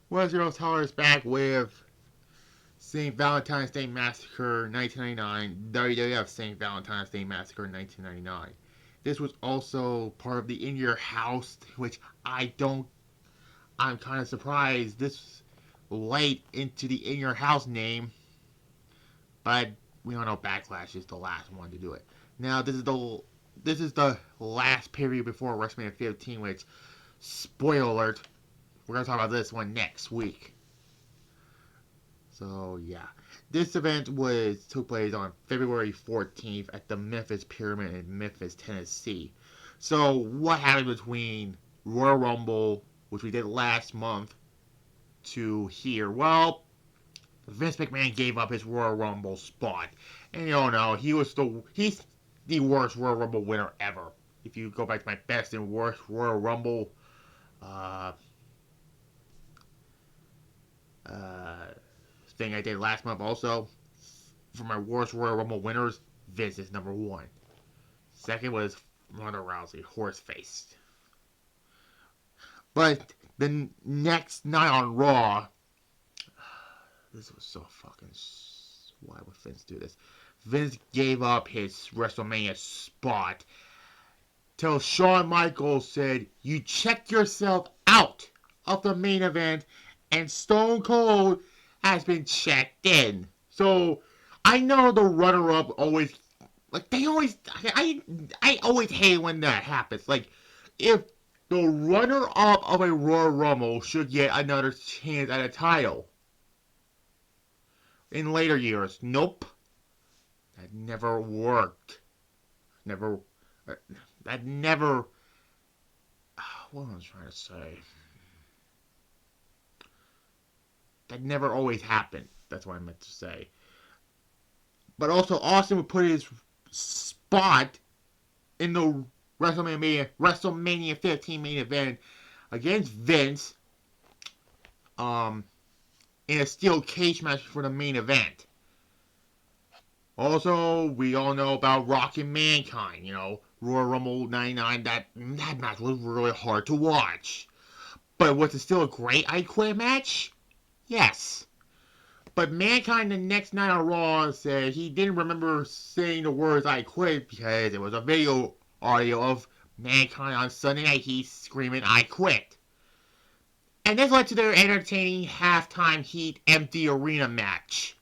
What's your Tellers back with St. Valentine's Day Massacre 1999, WWF St. Valentine's Day Massacre 1999. This was also part of the In Your House, which I'm kind of surprised this late into the In Your House name, but we all know Backlash is the last one to do it. Now this is the last period before WrestleMania 15, which, spoiler alert, we're gonna talk about this one next week. So yeah, this event took place on February 14th at the Memphis Pyramid in Memphis, Tennessee. So what happened between Royal Rumble, which we did last month, to here? Well, Vince McMahon gave up his Royal Rumble spot, and you don't know he's the worst Royal Rumble winner ever. If you go back to my best and worst Royal Rumble, uh, uh, thing I did last month also, for my worst Royal Rumble winners, Vince is number one. Second was Ronda Rousey, horse faced. But the next night on Raw, this was so fucking. Why would Vince do this? Vince gave up his WrestleMania spot till Shawn Michaels said, "You check yourself out of the main event, and Stone Cold has been checked in." So I know the runner-up always, like, they always, I always hate when that happens. Like, if the runner-up of a Royal Rumble should get another chance at a title in later years. Nope. That never worked. Never, that never, what was I trying to say? That never always happened. That's what I meant to say. But also, Austin would put his spot in the WrestleMania 15 main event against Vince, in a steel cage match for the main event. Also, we all know about Rock and Mankind, Royal Rumble 99. That match was really hard to watch. But was it still a great I Quit match? Yes. But Mankind the next night on Raw said he didn't remember saying the words I quit because it was a video audio of Mankind on Sunday Night Heat screaming I quit. And this led to their entertaining halftime Heat empty arena match,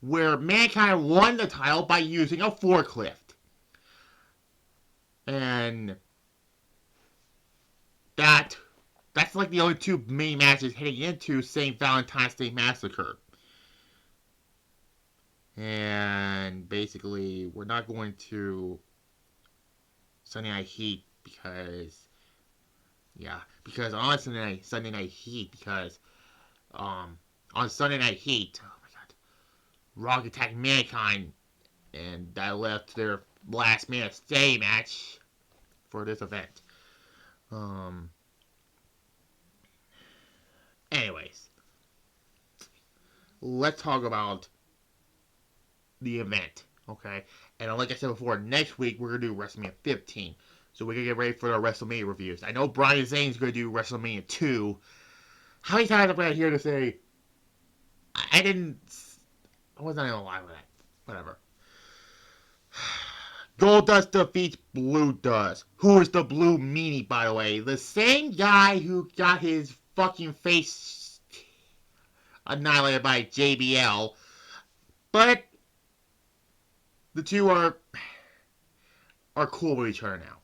where Mankind won the title by using a forklift. And that's like the only two main matches heading into St. Valentine's Day Massacre. And basically, we're not going to Sunday Night Heat because on Sunday Night Heat, on Sunday Night Heat, oh my god, Rock attacked Mankind, and that left their last man of stay match for this event. Anyways, let's talk about the event, okay? And like I said before, next week we're going to do WrestleMania 15. So we're going to get ready for our WrestleMania reviews. I know Brian Zane's going to do WrestleMania 2. How many times have I here to say, I wasn't even alive with that. Whatever. Goldust defeats Blue Dust. Who is the Blue Meanie, by the way? The same guy who got his fucking face annihilated by JBL. But the two are cool with each other now.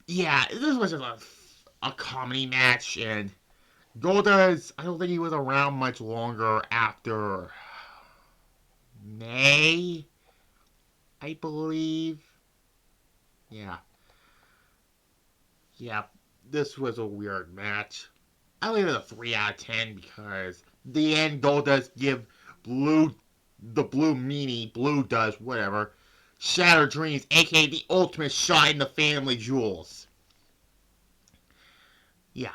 Yeah, this was just a comedy match, and Goldust, I don't think he was around much longer after May, I believe. Yeah. Yeah, this was a weird match. I leave it a 3 out of 10 because the end Goldust give the Blue Meanie, Blue does, whatever, Shattered Dreams, aka the ultimate shot in the family jewels. Yeah.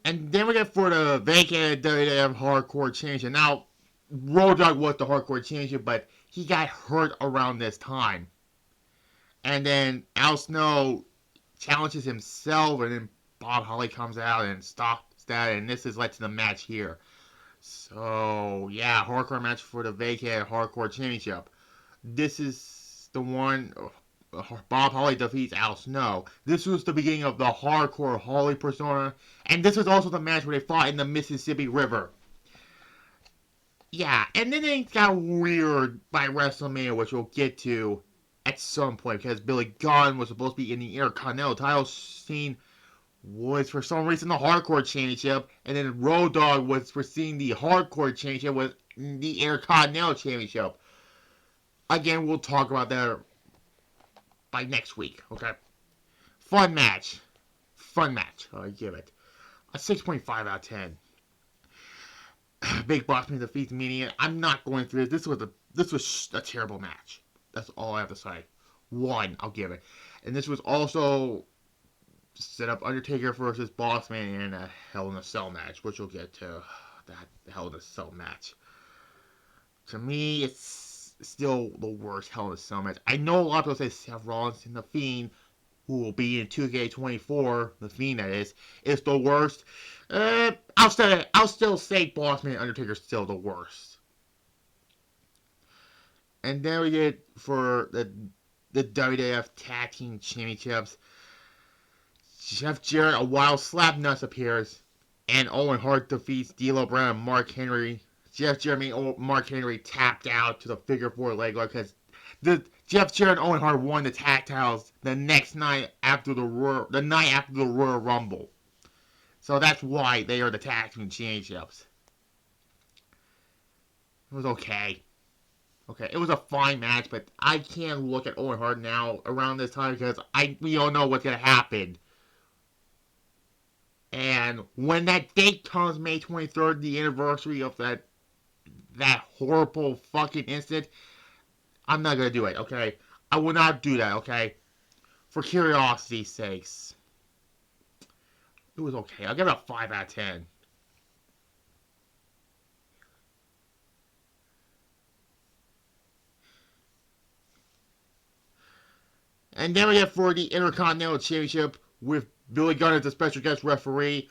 And then we get for the vacated WWF Hardcore Championship. Now, Road Dogg was the Hardcore Championship, but he got hurt around this time. And then Al Snow challenges himself, and then Bob Holly comes out and stops that, and this has led to the match here. So, yeah, hardcore match for the vacated hardcore championship. This is the one Bob Holly defeats Al Snow. This was the beginning of the hardcore Holly persona, and this was also the match where they fought in the Mississippi River. Yeah, and then it got weird by WrestleMania, which we'll get to at some point, because Billy Gunn was supposed to be in the Intercontinental title scene, was for some reason the Hardcore Championship, and then Road Dogg was for seeing the Hardcore Championship with the Intercontinental Championship. Again, we'll talk about that by next week, okay? Fun match. Fun match. I give it a 6.5 out of 10. Big Boss Man defeats Mania. I'm not going through this. This was a terrible match. That's all I have to say. 1, I'll give it. And this was also set up Undertaker versus Boss Man in a Hell in a Cell match, which we'll get to. That Hell in a Cell match. To me, it's still the worst Hell in a Cell match. I know a lot of people say Seth Rollins and The Fiend, who will be in 2K24, The Fiend that is the worst. I'll still say Boss Man and Undertaker's still the worst. And then we get for the WWF Tag Team Championships. Jeff Jarrett, a wild slap nuts appears, and Owen Hart defeats D'Lo Brown and Mark Henry. Jeff Jarrett made Mark Henry tapped out to the figure 4 leg lock because Jeff Jarrett and Owen Hart won the tag titles the next night after the Royal Rumble. So that's why they are the tag team championships. It was okay. Okay, it was a fine match, but I can't look at Owen Hart now around this time because we all know what's gonna happen. And when that date comes, May 23rd, the anniversary of that horrible fucking incident, I'm not gonna do it, okay? I will not do that, okay? For curiosity's sakes. It was okay. I'll give it a 5 out of 10. And then we get for the Intercontinental Championship with Billy Gunn as the special guest referee.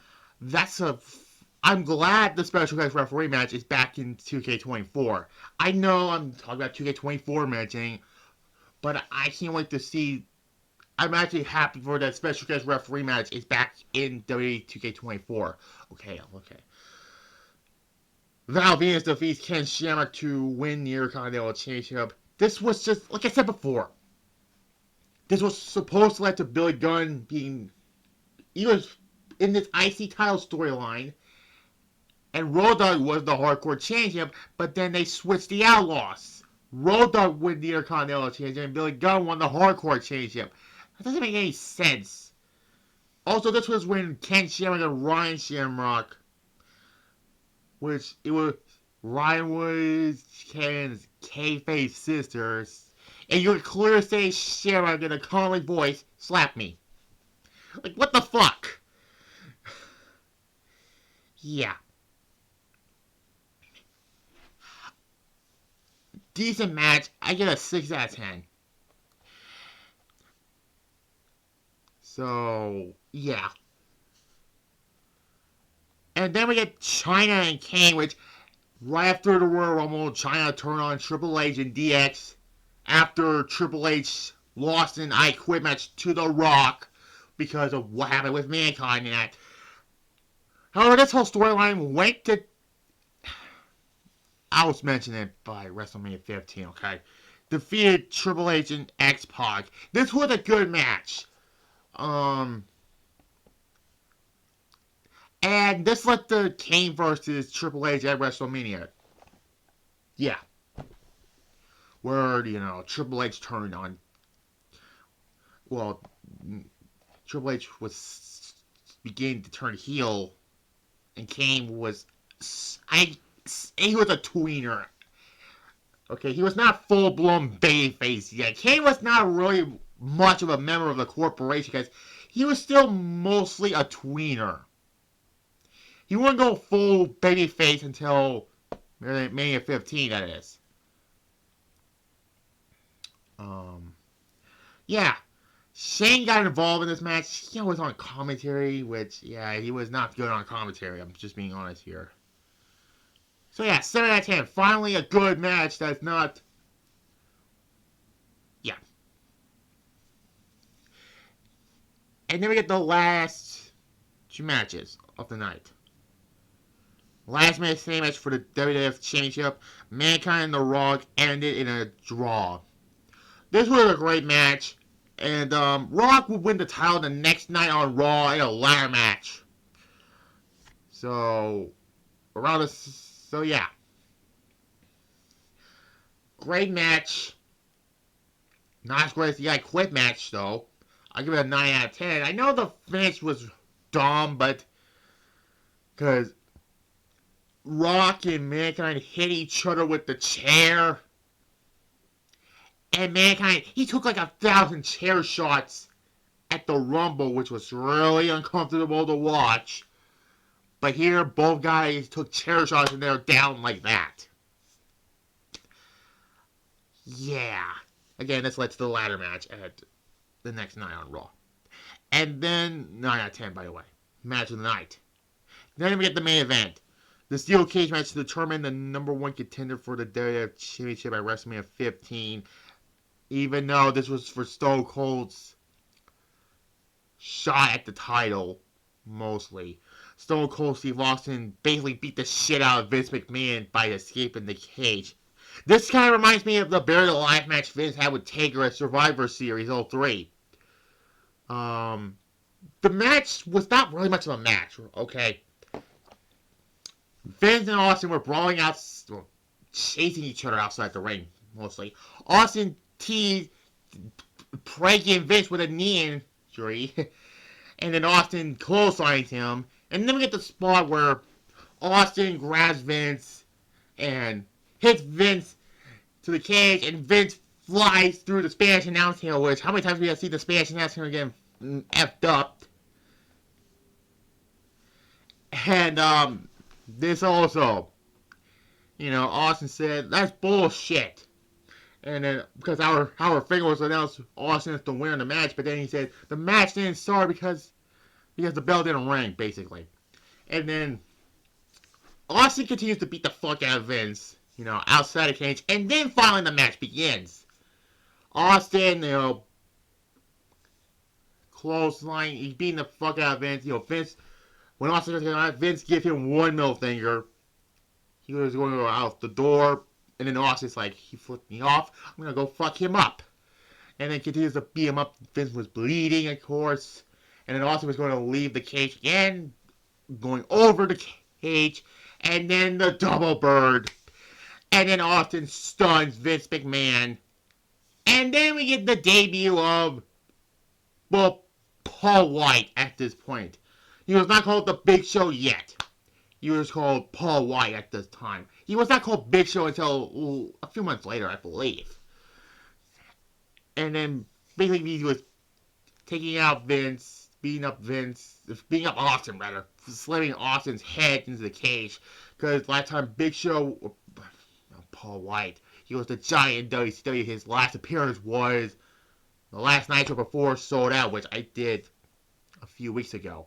I'm glad the special guest referee match is back in 2K24. I know I'm talking about 2K24 matching, but I can't wait to see. I'm actually happy for that special guest referee match is back in WWE 2K24. Okay. Val Venus defeats Ken Shamrock to win the Intercontinental Championship. This was just, like I said before, this was supposed to lead to Billy Gunn being either in this IC title storyline, and Road Dogg was the Hardcore Championship, but then they switched the Outlaws. Road Dogg won the Intercontinental Championship, and Billy Gunn won the Hardcore Championship. That doesn't make any sense. Also, this was when Ken Shamrock and Ryan Shamrock, Ryan was Ken's kayfabe sisters, and you could clearly say Shamrock in a calmly voice, slap me. Like, what the fuck? Yeah. Decent match. I get a 6 out of 10. So, yeah. And then we get Chyna and Kane, which right after the Royal Rumble, Chyna turned on Triple H and DX after Triple H lost an I Quit match to The Rock because of what happened with Mankind and that. However, this whole storyline went to... I was mentioning it by WrestleMania 15, okay? Defeated Triple H and X-Pac. This was a good match. And this led to Kane versus Triple H at WrestleMania. Yeah. Where, Triple H turned on... Well, Triple H was beginning to turn heel, and Kane was... he was a tweener. Okay, he was not full-blown babyface yet. Kane was not really much of a member of the corporation because he was still mostly a tweener. He wouldn't go full babyface until Mania 15, that is. yeah, Shane got involved in this match. He was on commentary, which, yeah, he was not good on commentary. I'm just being honest here. So, yeah, 7 out of 10. Finally, a good match that's not... Yeah. And then we get the last 2 matches of the night. Last match, same match for the WWF Championship. Mankind and The Rock ended in a draw. This was a great match. And Rock would win the title the next night on Raw in a ladder match. So, yeah. Great match. Not as great as the I Quit match, though. I'll give it a 9 out of 10. I know the finish was dumb, but... Because Rock and Mankind hit each other with the chair. And Mankind, he took like 1,000 chair shots at the Rumble, which was really uncomfortable to watch. But here, both guys took chair shots and they're down like that. Yeah. Again, this led to the ladder match at the next night on Raw. And then, 9 out of 10, by the way. Match of the night. Then we get the main event. The steel cage match to determine the number 1 contender for the WWF Championship at WrestleMania 15. Even though this was for Stone Cold's shot at the title, mostly. Stone Cold Steve Austin basically beat the shit out of Vince McMahon by escaping the cage. This kind of reminds me of the Buried Alive match Vince had with Taker at Survivor Series 03. The match was not really much of a match, okay? Vince and Austin were brawling out, chasing each other outside the ring, mostly. Austin teased breaking Vince with a knee injury, and then Austin clotheslines him, and then we get the spot where Austin grabs Vince and hits Vince to the cage, and Vince flies through the Spanish announce table, which, how many times we have seen the Spanish announce table getting effed up? And, this also, Austin said, that's bullshit. And then, because Howard Finkel was announced Austin as the winner of the match, but then he said, the match didn't start because the bell didn't ring, basically. And then, Austin continues to beat the fuck out of Vince, outside the cage, and then finally the match begins. Austin, clothesline, he's beating the fuck out of Vince. Vince, when Austin was going out, Vince gave him one middle finger. He was going to go out the door, and then Austin's like, he flipped me off, I'm gonna go fuck him up. And then continues to beat him up. Vince was bleeding, of course. And then Austin was going to leave the cage again, going over the cage, and then the double bird. And then Austin stuns Vince McMahon. And then we get the debut of, Paul White at this point. He was not called the Big Show yet. He was called Paul White at this time. He was not called Big Show until a few months later, I believe. And then basically he was taking out Vince, beating up Austin rather, slamming Austin's head into the cage. Because last time Big Show, Paul White, he was the giant in WCW. His last appearance was the last Nitro before Sold Out, which I did a few weeks ago.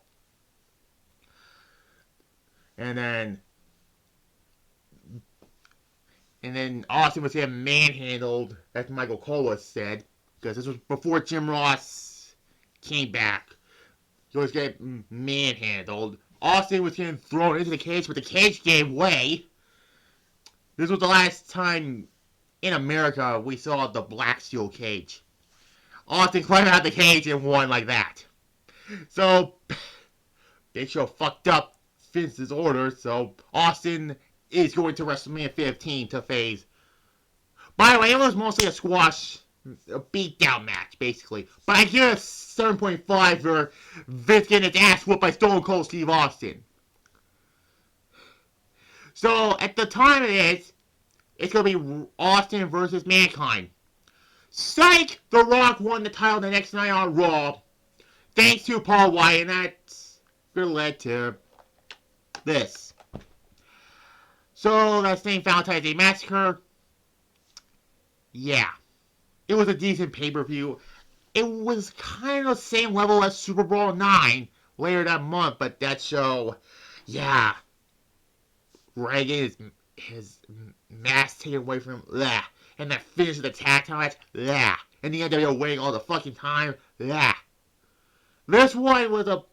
And then Austin was getting manhandled, as Michael Cole said, because this was before Jim Ross came back. He was getting manhandled. Austin was getting thrown into the cage, but the cage gave way. This was the last time in America we saw the black steel cage. Austin climbed out the cage and won like that. So, Big Show fucked up Vince's order, so Austin is going to WrestleMania 15 to face. By the way, it was mostly a squash, a beatdown match, basically. But I give it a 7.5 for Vince getting his ass whooped by Stone Cold Steve Austin. So, at the time of this, it's going to be Austin versus Mankind. Psych! The Rock won the title the next night on Raw. Thanks to Paul White, and that's going to lead to this. So, that same Valentine's Day Massacre. Yeah. It was a decent pay-per-view. it was kind of the same level as Super Bowl 9 later that month, but that show, yeah, Reagan his mask taken away from him, blah. And that finish of the tag team match, blah. And the NWO winning all the fucking time, blah. This one was a...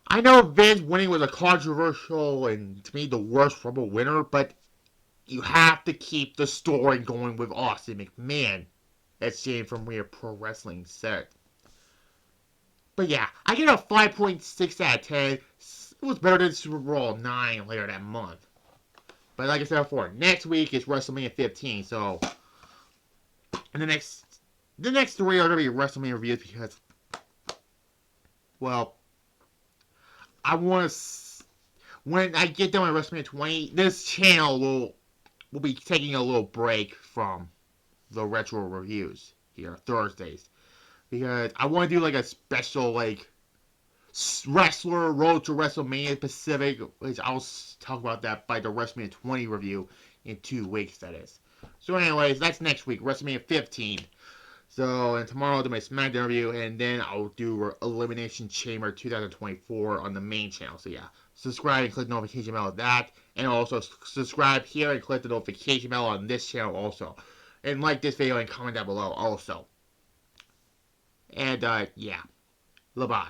I know Vince winning was a controversial and, to me, the worst Rumble winner, but you have to keep the story going with Austin McMahon, as seen from where Pro Wrestling said. But yeah, I get a 5.6 out of 10. It was better than Super Bowl 9 later that month. But like I said before, next week is WrestleMania 15, so... And the next 3 are going to be WrestleMania reviews because... Well... I want to... When I get done with WrestleMania 20, this channel will be taking a little break from the retro reviews here, Thursdays. Because I want to do like a special, like... Wrestler Road to WrestleMania Pacific, which I'll talk about that by the WrestleMania 20 review in 2 weeks, that is. So anyways, that's next week, WrestleMania 15. So, and tomorrow I'll do my SmackDown review, and then I'll do Elimination Chamber 2024 on the main channel. So yeah, subscribe and click the notification bell on that, and also subscribe here and click the notification bell on this channel also. And like this video and comment down below also. And yeah, bye-bye.